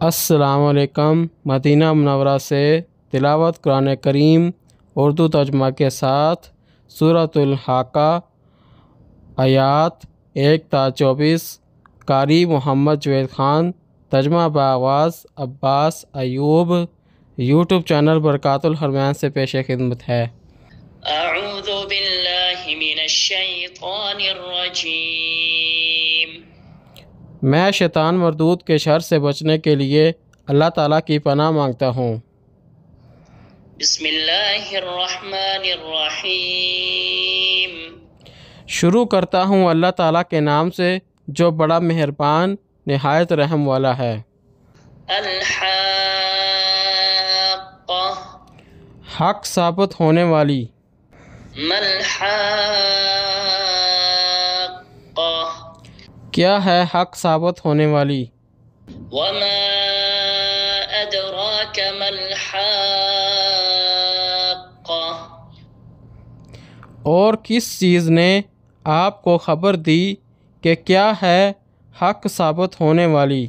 السلام علیکم۔ مدینہ منورہ سے تلاوت قرآن کریم اردو ترجمہ کے ساتھ سورۃ الحاقہ آیات 1 تا 24۔ قاری محمد جوید خان، ترجمہ بآواز عباس ایوب۔ یوٹیوب چینل برکات الحرمین سے پیش خدمت ہے۔ اعوذ باللہ من الشیطان الرجیم۔ میں شیطان مردود کے شر سے بچنے کے لیے اللہ تعالیٰ کی پناہ مانگتا ہوں۔ بسم اللہ الرحمن الرحیم۔ شروع کرتا ہوں اللہ تعالیٰ کے نام سے جو بڑا مہربان نہایت رحم والا ہے۔ الحاقہ، حق ثابت ہونے والی۔ ملحاقہ، کیا ہے حق ثابت ہونے والی؟ وما ادراک ملحاقہ، اور کس چیز نے آپ کو خبر دی کہ کیا ہے حق ثابت ہونے والی؟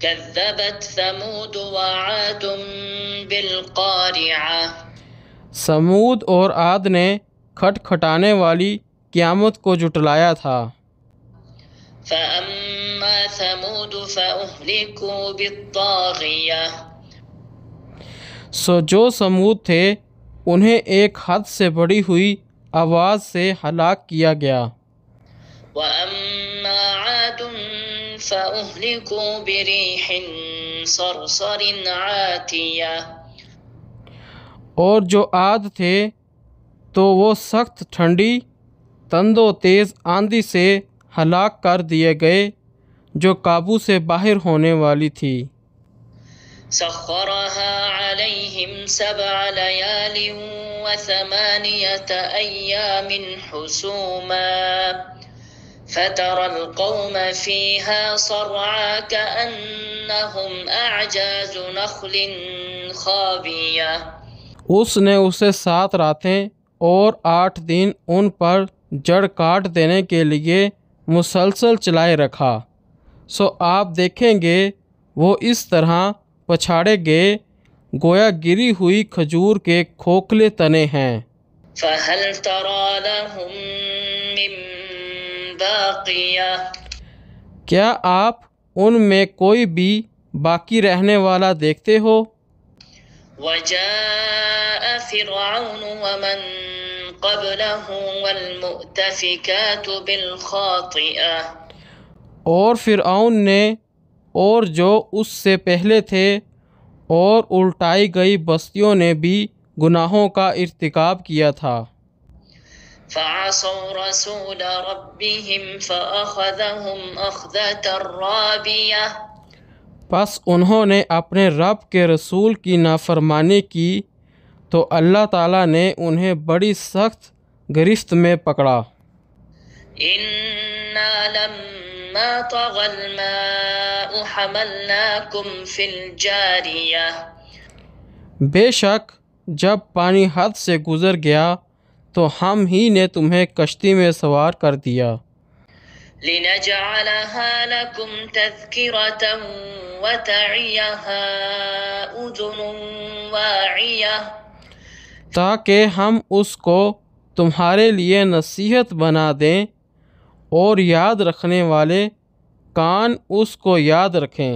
کذبت ثمود وعاد بالقارعہ، سمود اور عاد نے کھٹکھٹانے والی قیامت کو جھٹلایا تھا۔ فأما ثمود فأهلكوا بالطاغیہ، سو جو سمود تھے انہیں ایک حد سے بڑی ہوئی آواز سے ہلاک کیا گیا۔ وأما عاد فأهلكوا بريح صرصر عاتیہ، اور جو عاد تھے تو وہ سخت ٹھنڈی تند و تیز آندھی سے ہلاک کر دیے گئے جو قابو سے باہر ہونے والی تھی۔ سخرها عليهم 7 ليال و8 أيام حسوما فترى القوم فيها صرعا كأنهم أعجاز نخل خاوية، اس نے اسے 7 راتیں اور 8 دن ان پر جڑ کاٹ دینے کے لیے مسلسل چلائے رکھا، سو آپ دیکھیں گے وہ اس طرح پچھاڑے گئے گویا گری ہوئی کھجور کے کھوکھلے تنے ہیں۔ فهل ترى لهم من باقية، کیا آپ ان میں کوئی بھی باقی رہنے والا دیکھتے ہو؟ وجاء فرعون ومن قبله والمؤتفكات بالخاطئة، اور فرعون نے اور جو اس سے پہلے تھے اور الٹائی گئی بستیوں نے بھی گناہوں کا ارتکاب کیا تھا۔ فعصوا رسول ربهم فأخذهم أخذة رابية، پس انہوں نے اپنے رب کے رسول کی نافرمانی کی تو اللہ تعالیٰ نے انہیں بڑی سخت گرفت میں پکڑا۔ إنا لما طغى الماء حملناكم في الجارية، بے شک جب پانی حد سے گزر گیا تو ہم ہی نے تمہیں کشتی میں سوار کر دیا۔ لنجعلها لكم تذكرة وتعيها أذن واعية، تاکہ ہم اس کو تمہارے لیے نصیحت بنا دیں اور یاد رکھنے والے کان اس کو یاد رکھیں۔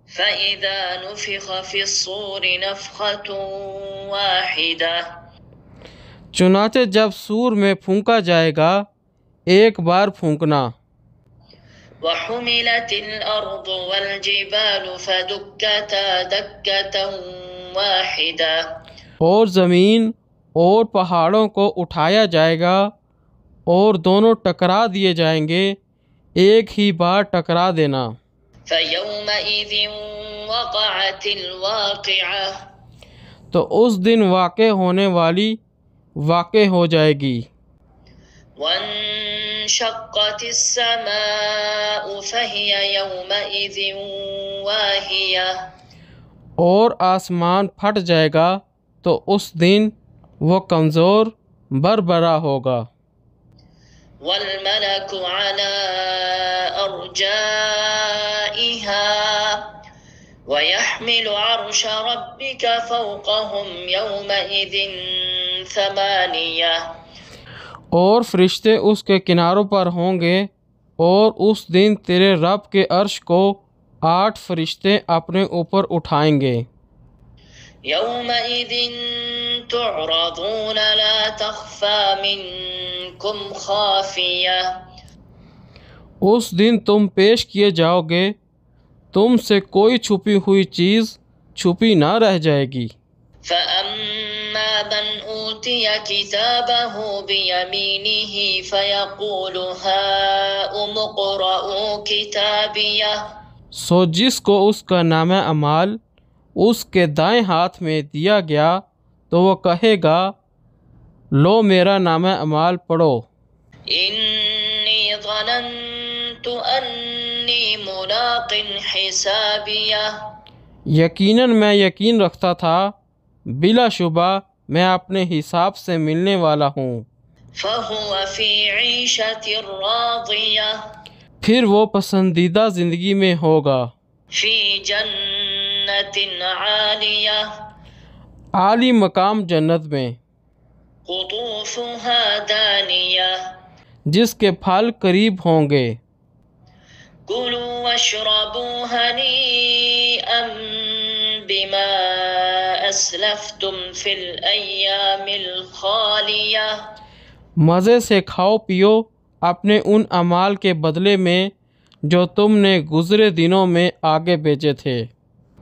فإذا نفخ في الصور نفخة واحدة، چنانچہ جب سور میں پھونکا جائے گا ایک بار پھونکنا۔ وحملت الأرض والجبال فدكتا دكة واحدة، اور زمین اور پہاڑوں کو اٹھایا جائے گا اور دونوں ٹکرا دیے جائیں گے ایک ہی بار ٹکرا دینا۔ فيومئذ وقعت الواقعة، تو اس دن واقع ہونے والی واقع ہو جائے گی۔ وانشقت السماء فهي يومئذ واهية، اور آسمان پھٹ جائے گا تو اس دن وہ کمزور بربرا ہوگا۔ والملك على أرجائها ويحمل عرش ربك فوقهم يومئذ ثمانية اور فرشتے اس کے کناروں پر ہوں گے، اور اس دن تیرے رب کے عرش کو 8 فرشتے اپنے اوپر اٹھائیں گے۔ يومئذ تعرضون لا تخفى منكم خافية اس دن تم پیش کیے جاؤ گے، تم سے کوئی چھپی ہوئی چیز چھپی نہ رہ جائے گی۔ فأما من أوتي كتابه بيمينه فيقول هاؤم اقرءوا كتابيه سو جس کو اس کا نامہ اعمال اس کے دائیں ہاتھ میں دیا گیا تو وہ کہے گا، لو میرا نامہ اعمال پڑھو۔ إني ظننت أني ملاق حسابيه یقیناً میں یقین رکھتا تھا، بلا شبہ میں اپنے حساب سے ملنے والا ہوں۔ فهو في عيشة راضية پھر وہ پسندیدہ زندگی میں ہوگا، في جنة عالية عالی مقام جنت میں، قطوفها دانية جس کے پھل قریب ہوں گے۔ كلوا واشربوا هنيئا بما أسلفتم في الأيام الخالية مزے سے کھاؤ پیو اپنے ان اعمال کے بدلے میں جو تم نے گزرے دنوں میں آگے بھیجے تھے۔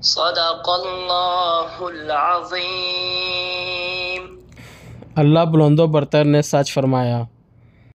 صدق اللہ العظیم۔ اللہ بلند و برتر نے سچ فرمایا۔